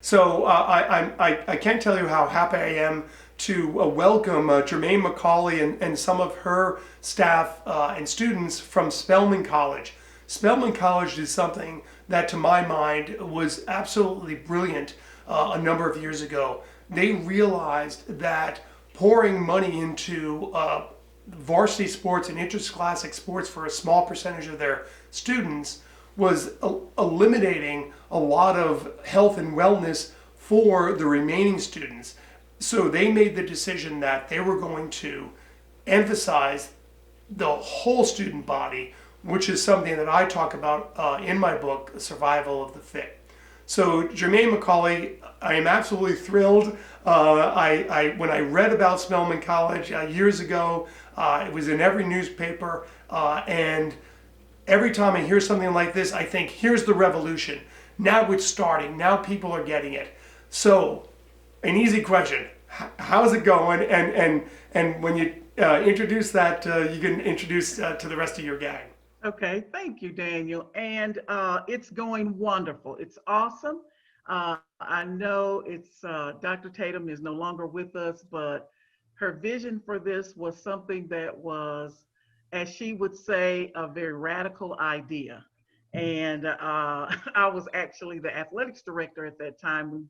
So I can't tell you how happy I am to welcome Germaine McCauley and some of her staff and students from Spelman College. Spelman College did something that, to my mind, was absolutely brilliant a number of years ago. They realized that pouring money into varsity sports and interscholastic sports for a small percentage of their students was eliminating a lot of health and wellness for the remaining students. So they made the decision that they were going to emphasize the whole student body, which is something that I talk about in my book, Survival of the Fit. So Germaine McCauley, I am absolutely thrilled. When I read about Spelman College years ago, it was in every newspaper, and every time I hear something like this, I think, here's the revolution. Now it's starting. Now people are getting it. So, an easy question: how's it going? And when you introduce that, you can introduce to the rest of your gang. Okay, thank you, Daniel. And it's going wonderful. It's awesome. I know it's Dr. Tatum is no longer with us, but her vision for this was something that was, as she would say, a very radical idea. And I was actually the athletics director at that time when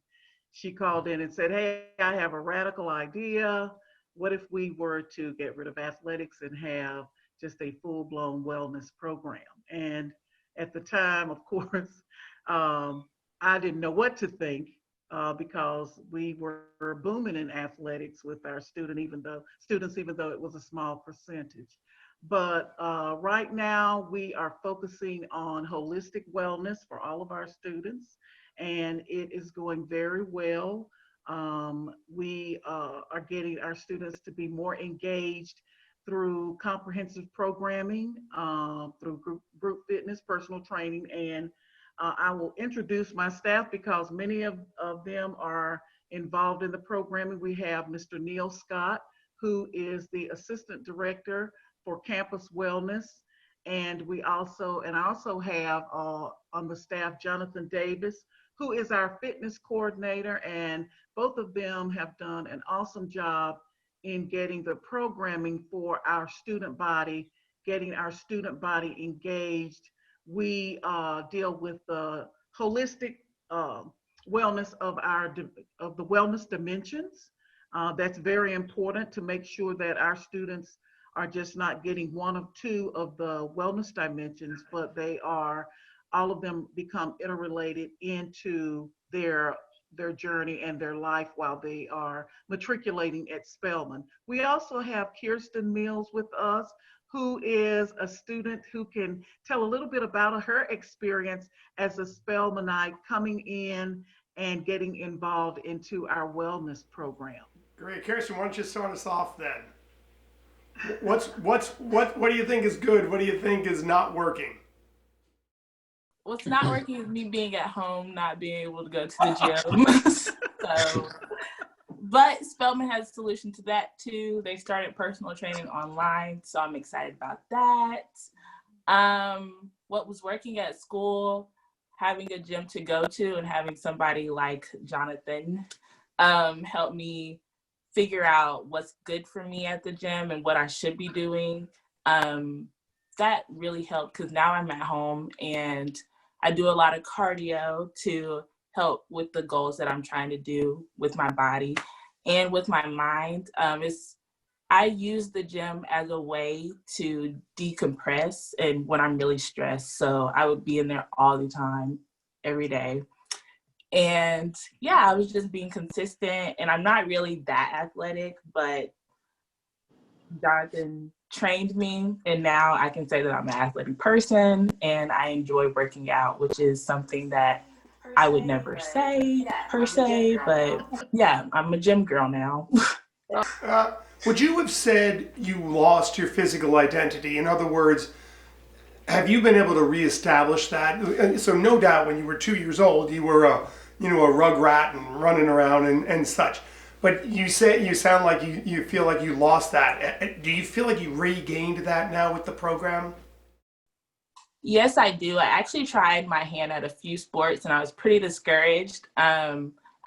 she called in and said, "Hey, I have a radical idea. What if we were to get rid of athletics and have just a full-blown wellness program?" And at the time, of course, I didn't know what to think because we were booming in athletics with our students, even though it was a small percentage. But right now, we are focusing on holistic wellness for all of our students, and it is going very well. We are getting our students to be more engaged through comprehensive programming, through group fitness, personal training, and I will introduce my staff because many of them are involved in the programming. We have Mr. Neal Scott, who is the Assistant Director for Campus Wellness. And I also have on the staff Jonathan Davis, who is our fitness coordinator, and both of them have done an awesome job in getting the programming for our student body, getting our student body engaged. We deal with the holistic wellness of the wellness dimensions. That's very important to make sure that our students are just not getting one of two of the wellness dimensions, but all of them become interrelated into their journey and their life while they are matriculating at Spelman. We also have Kiersten Mills with us, who is a student who can tell a little bit about her experience as a Spelmanite coming in and getting involved into our wellness program. Great, Kirsten. Why don't you start us off then? What do you think is good? What do you think is not working? What's not working is me being at home, not being able to go to the gym. So, but Spelman has a solution to that too. They started personal training online, so I'm excited about that. What was working at school, having a gym to go to and having somebody like Jonathan help me figure out what's good for me at the gym and what I should be doing. That really helped because now I'm at home and I do a lot of cardio to help with the goals that I'm trying to do with my body and with my mind. I use the gym as a way to decompress and when I'm really stressed. So I would be in there all the time, every day. And yeah, I was just being consistent and I'm not really that athletic, but Jonathan trained me and now I can say that I'm an athletic person and I enjoy working out, which is something that I would never say per se, but yeah, I'm a gym girl now. Would you have said you lost your physical identity? In other words, have you been able to reestablish that? So no doubt when you were 2 years old, you were a rug rat and running around and such. But you sound like you feel like you lost that. Do you feel like you regained that now with the program? Yes, I do. I actually tried my hand at a few sports and I was pretty discouraged.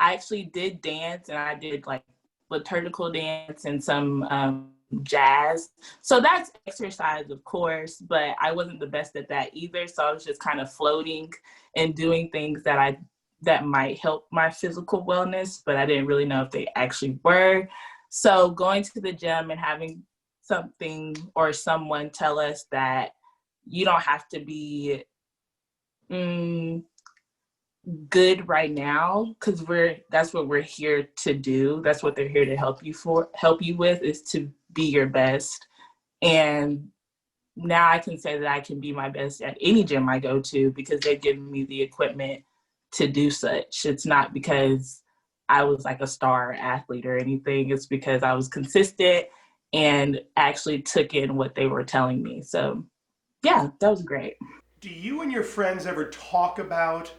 I actually did dance, and I did like liturgical dance and some jazz. So that's exercise, of course, but I wasn't the best at that either. So I was just kind of floating and doing things that might help my physical wellness, but I didn't really know if they actually were. So going to the gym and having something or someone tell us that you don't have to be good right now, because that's what we're here to do. That's what they're here to help you with, is to be your best. And now I can say that I can be my best at any gym I go to because they've given me the equipment to do such. It's not because I was like a star athlete or anything. It's because I was consistent and actually took in what they were telling me. So yeah, that was great. Do you and your friends ever talk about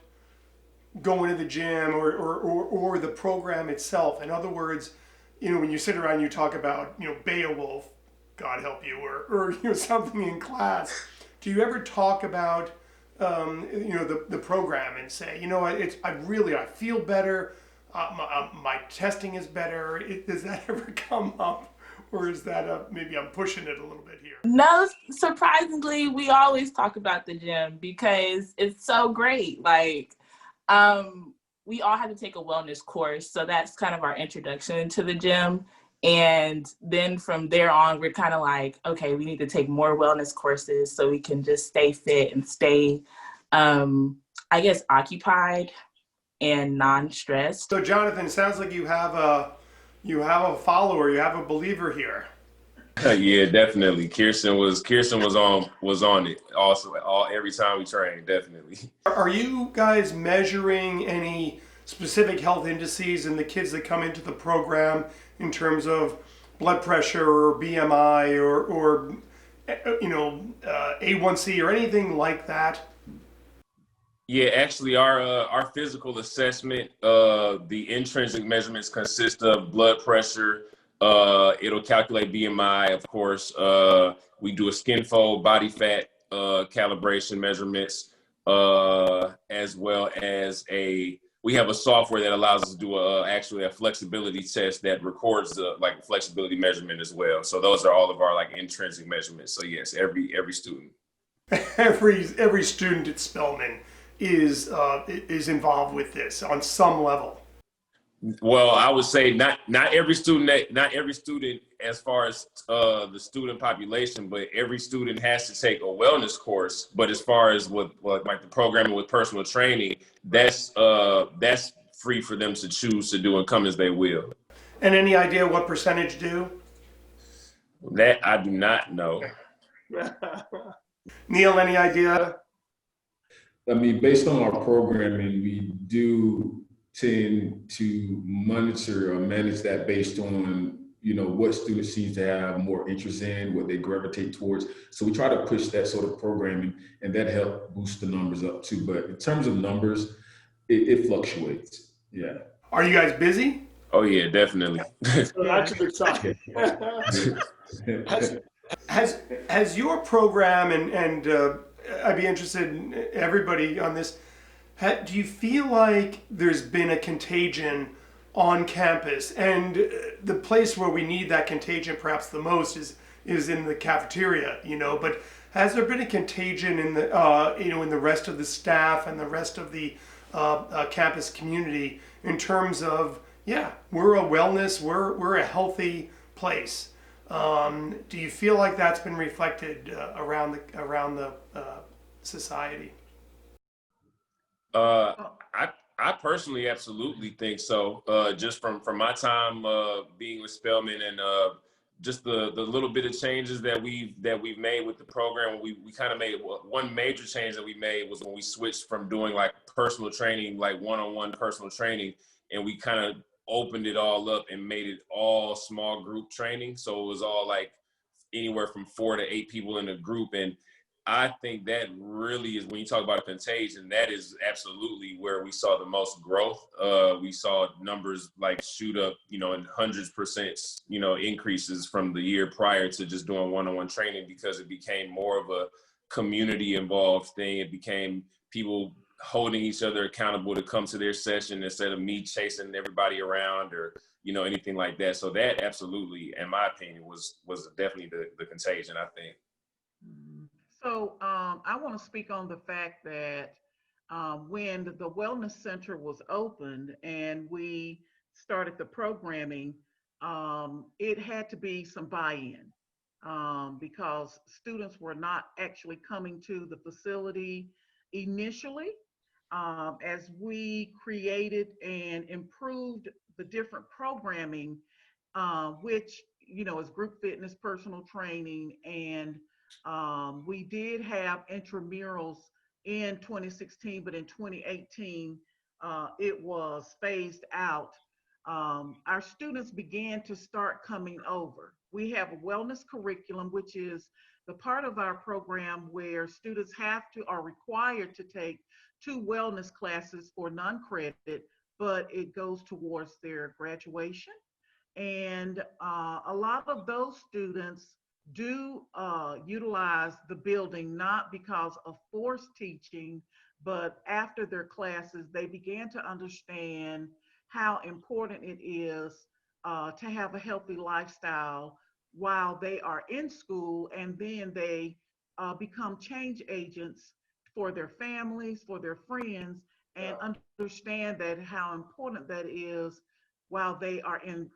going to the gym or the program itself? In other words, when you sit around, you talk about, Beowulf, God help you, or something in class. Do you ever talk about, the program and say, I feel better, my testing is better? Does that ever come up? Or is that maybe I'm pushing it a little bit here? No, surprisingly, we always talk about the gym because it's so great. Like, we all had to take a wellness course. So that's kind of our introduction to the gym. And then from there on, we're kind of like, okay, we need to take more wellness courses so we can just stay fit and stay, I guess, occupied and non-stressed. So Jonathan, it sounds like you have a follower, you have a believer here. Yeah, definitely. Kiersten was on it also every time we trained, definitely. Are you guys measuring any specific health indices in the kids that come into the program in terms of blood pressure or BMI or A1C or anything like that? Yeah, actually, our physical assessment, the intrinsic measurements consist of blood pressure. It'll calculate BMI, of course. We do a skin fold, body fat calibration measurements, as well as we have a software that allows us to do actually a flexibility test that records the flexibility measurement as well. So those are all of our intrinsic measurements. So yes, every student. Every student at Spelman is involved with this on some level. Well, I would say not every student as far as the student population, but every student has to take a wellness course. But as far as the programming with personal training, that's free for them to choose to do and come as they will. And any idea what percentage do? That I do not know. Neal, any idea? I mean, based on our programming, we do tend to monitor or manage that based on, what students seem to have more interest in, what they gravitate towards. So we try to push that sort of programming, and that helps boost the numbers up too. But in terms of numbers, it fluctuates. Yeah. Are you guys busy? Oh yeah, definitely. So that's exciting. Has your program and I'd be interested in everybody on this. Do you feel like there's been a contagion on campus, and the place where we need that contagion perhaps the most is in the cafeteria, but has there been a contagion in the in the rest of the staff and the rest of the campus community in terms of, we're a wellness, we're a healthy place? Do you feel like that's been reflected around the society? I personally absolutely think so. Just from my time being with Spelman and just the little bit of changes that we've made with the program. We kind of made one major change that we made was when we switched from doing personal training, one-on-one personal training, and we kind of opened it all up and made it all small group training. So it was all anywhere from 4 to 8 people in a group. And I think that really is, when you talk about a contagion, that is absolutely where we saw the most growth. We saw numbers shoot up, in hundreds %, increases from the year prior to just doing one-on-one training, because it became more of a community involved thing. It became people holding each other accountable to come to their session instead of me chasing everybody around or, anything like that. So that absolutely, in my opinion, was definitely the contagion, I think. So I want to speak on the fact that when the Wellness Center was opened and we started the programming, it had to be some buy-in because students were not actually coming to the facility initially. As we created and improved the different programming, which, is group fitness, personal training, and we did have intramurals in 2016, but in 2018, it was phased out. Our students began to start coming over. We have a wellness curriculum, which is the part of our program where students are required to take 2 wellness classes for non-credit, but it goes towards their graduation. And a lot of those students do utilize the building, not because of forced teaching, but after their classes, they began to understand how important it is to have a healthy lifestyle while they are in school, and then they become change agents for their families, for their friends, and understand that how important that is while they are in,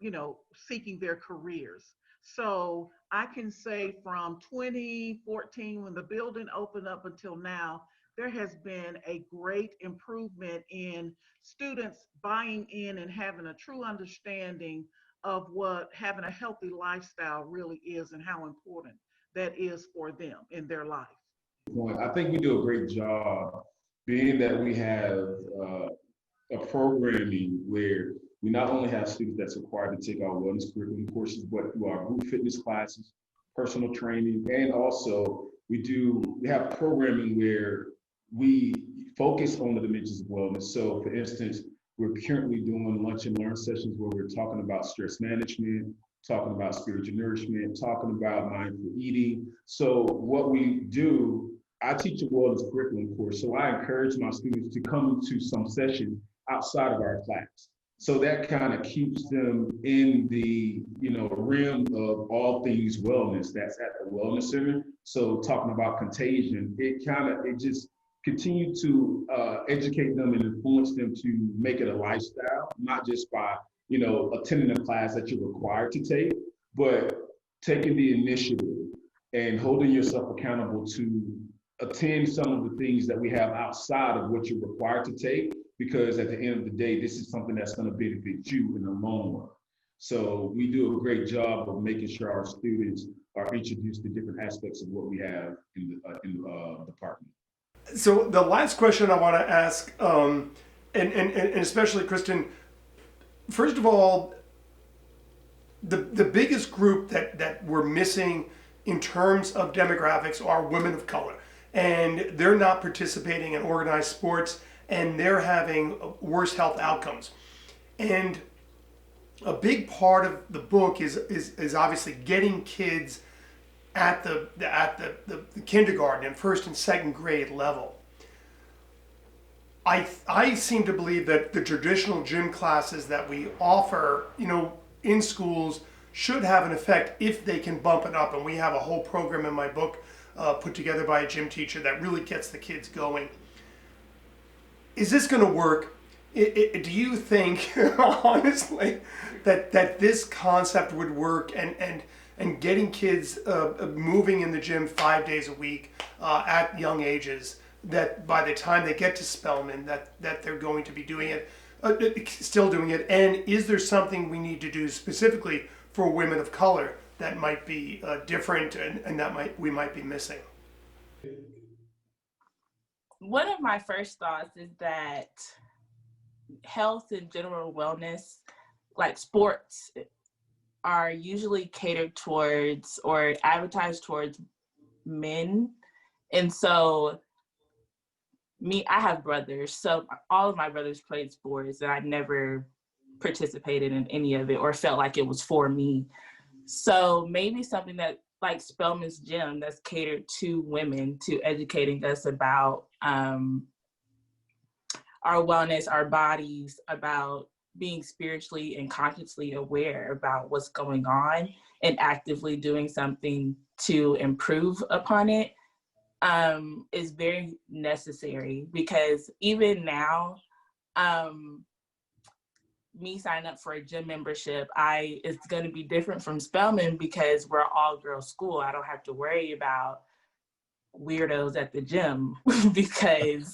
seeking their careers. So I can say from 2014, when the building opened up until now, there has been a great improvement in students buying in and having a true understanding of what having a healthy lifestyle really is and how important that is for them in their life. I think we do a great job being that we have a programming where we not only have students that's required to take our wellness curriculum courses, but through our group fitness classes, personal training, and also we have programming where we focus on the dimensions of wellness. So for instance, we're currently doing lunch and learn sessions where we're talking about stress management, talking about spiritual nourishment, talking about mindful eating. So what we do, I teach a wellness curriculum course, so I encourage my students to come to some session outside of our class. So that kind of keeps them in the realm of all things wellness that's at the wellness center. So talking about contagion, it just continue to educate them and influence them to make it a lifestyle, not just by attending a class that you're required to take, but taking the initiative and holding yourself accountable to attend some of the things that we have outside of what you're required to take, because at the end of the day, this is something that's going to benefit you in the long run. So we do a great job of making sure our students are introduced to different aspects of what we have in the department. So the last question I want to ask, and especially Kiersten, first of all, the biggest group that we're missing in terms of demographics are women of color. And they're not participating in organized sports, and they're having worse health outcomes. And a big part of the book is obviously getting kids at the kindergarten and first and second grade level. I seem to believe that the traditional gym classes that we offer, in schools should have an effect if they can bump it up. And we have a whole program in my book put together by a gym teacher that really gets the kids going. Is this going to work? Do you think, honestly, that this concept would work and getting kids moving in the gym 5 days a week at young ages, that by the time they get to Spelman, that they're going to be doing it, still doing it? And is there something we need to do specifically for women of color that might be different and that we might be missing? One of my first thoughts is that health and general wellness, like sports, are usually catered towards or advertised towards men. And so I have brothers, so all of my brothers played sports, and I never participated in any of it or felt like it was for me. So maybe something that like Spelman's Gym that's catered to women, to educating us about our wellness, our bodies, about being spiritually and consciously aware about what's going on and actively doing something to improve upon it, is very necessary. Because even now, me signing up for a gym membership, it's going to be different from Spelman because we're all girls school. I don't have to worry about weirdos at the gym because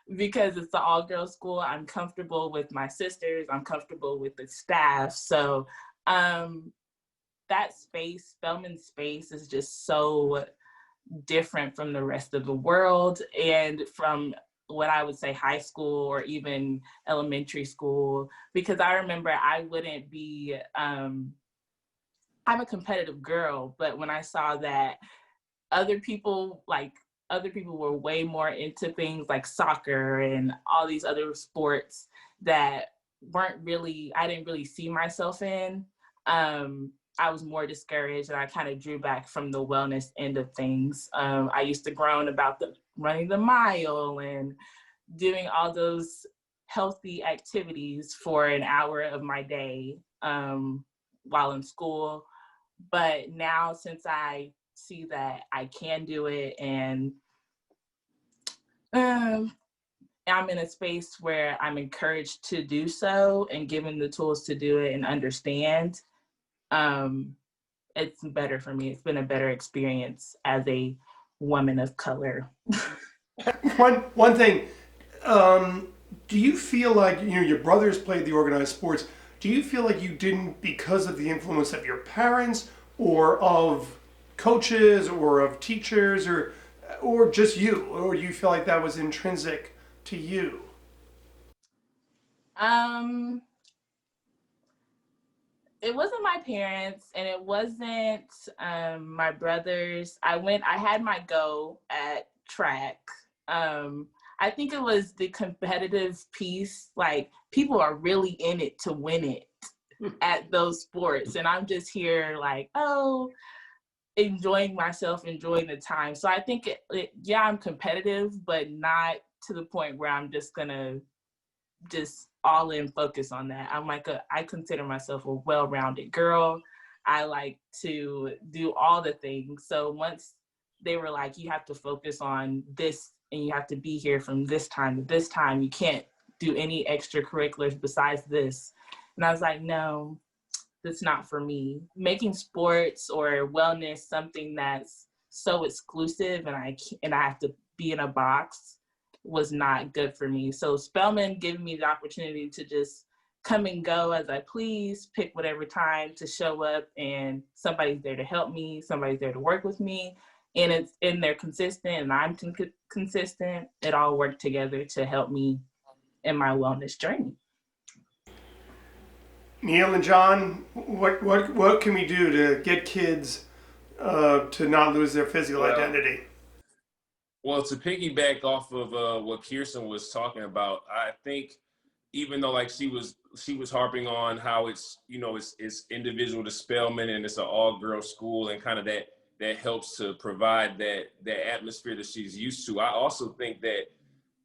it's an all girls school. I'm comfortable with my sisters. I'm comfortable with the staff. So that space, Spelman space, is just so different from the rest of the world and from what I would say high school or even elementary school, because I remember I wouldn't be, I'm a competitive girl, but when I saw that other people were way more into things like soccer and all these other sports that I didn't really see myself in, I was more discouraged, and I kind of drew back from the wellness end of things. I used to groan about running the mile and doing all those healthy activities for an hour of my day while in school. But now, since I see that I can do it, and I'm in a space where I'm encouraged to do so and given the tools to do it and understand, it's better for me. It's been a better experience as a woman of color. One thing, do you feel like, your brothers played the organized sports? Do you feel like you didn't because of the influence of your parents or of coaches or of teachers or just you, or do you feel like that was intrinsic to you? It wasn't my parents and it wasn't my brothers. I had my go at track. I think it was the competitive piece. Like, people are really in it to win it at those sports. And I'm just here like, enjoying myself, enjoying the time. So I think, I'm competitive, but not to the point where I'm just gonna just all in focus on that. I consider myself a well-rounded girl. I like to do all the things. So once they were like, you have to focus on this and you have to be here from this time to this time, you can't do any extracurriculars besides this. And I was like, no, that's not for me. Making sports or wellness something that's so exclusive and I have to be in a box was not good for me. So Spelman gave me the opportunity to just come and go as I please, pick whatever time to show up, and somebody's there to help me, somebody's there to work with me, and they're consistent and I'm consistent. It all worked together to help me in my wellness journey. Neal and John, what can we do to get kids to not lose their physical identity? Well, to piggyback off of what Kiersten was talking about, I think even though like she was harping on how it's individual to Spelman and it's an all girls school and kind of that helps to provide that atmosphere that she's used to. I also think that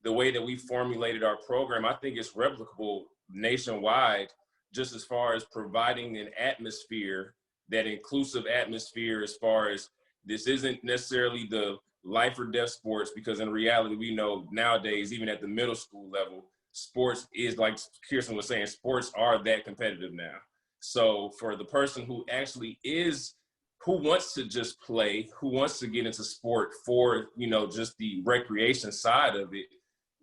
the way that we formulated our program, I think it's replicable nationwide, just as far as providing an atmosphere, that inclusive atmosphere, as far as this isn't necessarily the life or death sports, because in reality, we know nowadays, even at the middle school level, sports is, like Kiersten was saying, sports are that competitive now. So for the person who actually who wants to just play, who wants to get into sport for, just the recreation side of it,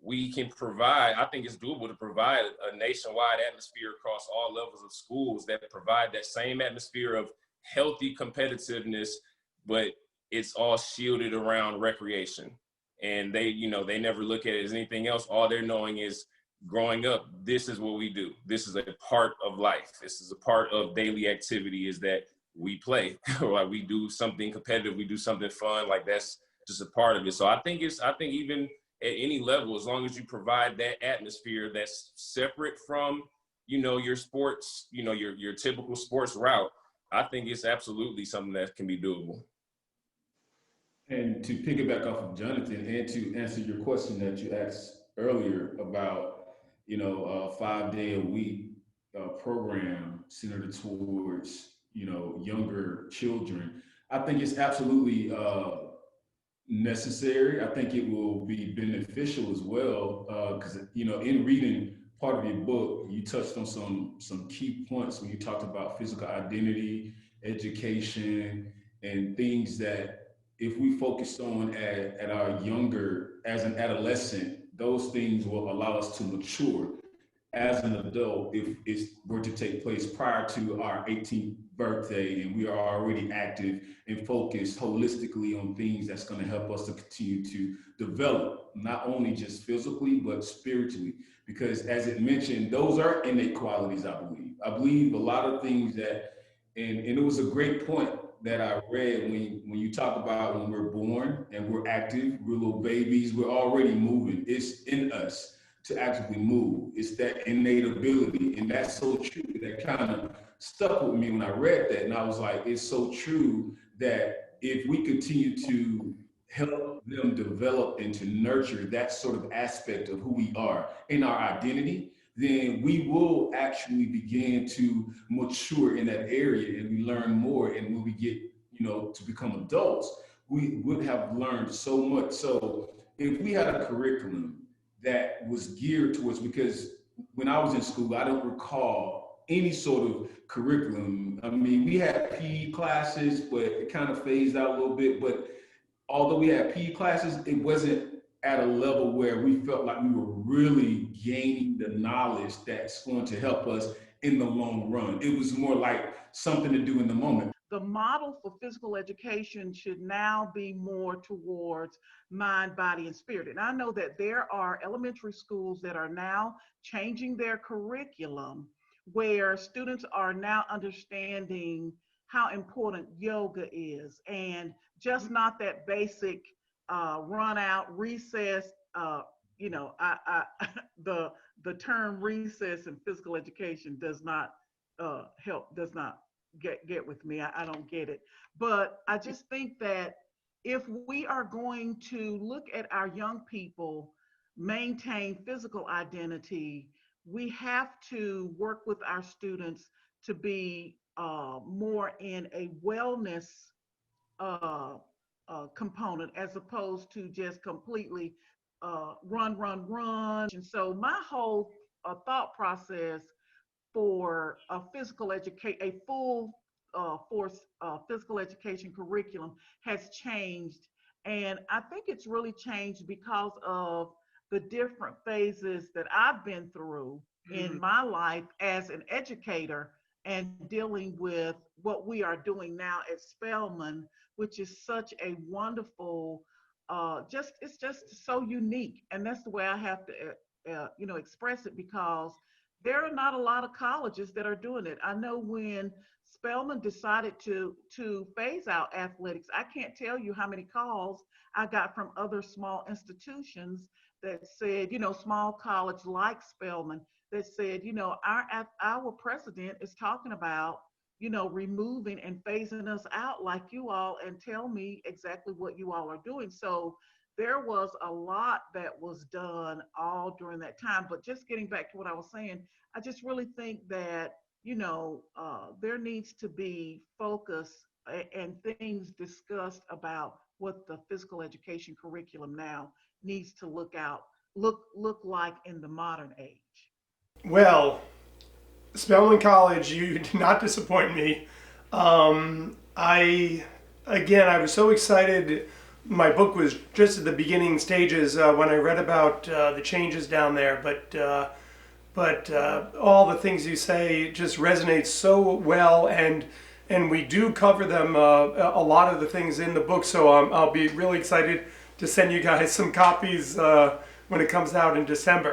we can provide, I think it's doable to provide a nationwide atmosphere across all levels of schools that provide that same atmosphere of healthy competitiveness, but it's all shielded around recreation. And they never look at it as anything else. All they're knowing is, growing up, this is what we do. This is a part of life. This is a part of daily activity, is that we play, like we do something competitive, we do something fun, like that's just a part of it. So I think even at any level, as long as you provide that atmosphere that's separate from, your sports, your typical sports route, I think it's absolutely something that can be doable. And to piggyback off of Jonathan, and to answer your question that you asked earlier about, 5-day a week program centered towards, younger children. I think it's absolutely necessary. I think it will be beneficial as well because in reading part of your book, you touched on some key points when you talked about physical identity, education, and things that if we focus on at our younger as an adolescent, those things will allow us to mature as an adult if it were to take place prior to our 18th birthday and we are already active and focused holistically on things that's going to help us to continue to develop not only just physically but spiritually, because as it mentioned, those are innate qualities. I believe a lot of things that, and it was a great point that I read when you talk about when we're born and we're active, we're little babies, we're already moving. It's in us to actively move. It's that innate ability. And that's so true. That kind of stuck with me when I read that. And I was like, it's so true that if we continue to help them develop and to nurture that sort of aspect of who we are in our identity, then we will actually begin to mature in that area and we learn more. And when we get, to become adults, we would have learned so much. So if we had a curriculum that was geared towards, because when I was in school, I don't recall any sort of curriculum. I mean, we had PE classes, but it kind of phased out a little bit. But although we had PE classes, it wasn't at a level where we felt like we were really gaining the knowledge that's going to help us in the long run. It was more like something to do in the moment. The model for physical education should now be more towards mind, body, and spirit. And I know that there are elementary schools that are now changing their curriculum where students are now understanding how important yoga is and just not that basic run out recess. The term recess in physical education does not does not get with me. I don't get it. But I just think that if we are going to look at our young people maintain physical identity, we have to work with our students to be more in a wellness uh, component as opposed to just completely run. And so my whole thought process for a a full physical education curriculum has changed. And I think it's really changed because of the different phases that I've been through in my life as an educator and dealing with what we are doing now at Spelman, which is such a wonderful, it's just so unique. And that's the way I have to, express it because there are not a lot of colleges that are doing it. I know when Spelman decided to phase out athletics, I can't tell you how many calls I got from other small institutions that said, small college like Spelman that said, our president is talking about, removing and phasing us out like you all, and tell me exactly what you all are doing. So there was a lot that was done all during that time. But just getting back to what I was saying, I just really think that, there needs to be focus and things discussed about what the physical education curriculum now needs to look like in the modern age. Well, Spelman College, you did not disappoint me. I was so excited. My book was just at the beginning stages when I read about the changes down there, but all the things you say just resonate so well, and we do cover them a lot of the things in the book. So I'll be really excited to send you guys some copies when it comes out in December.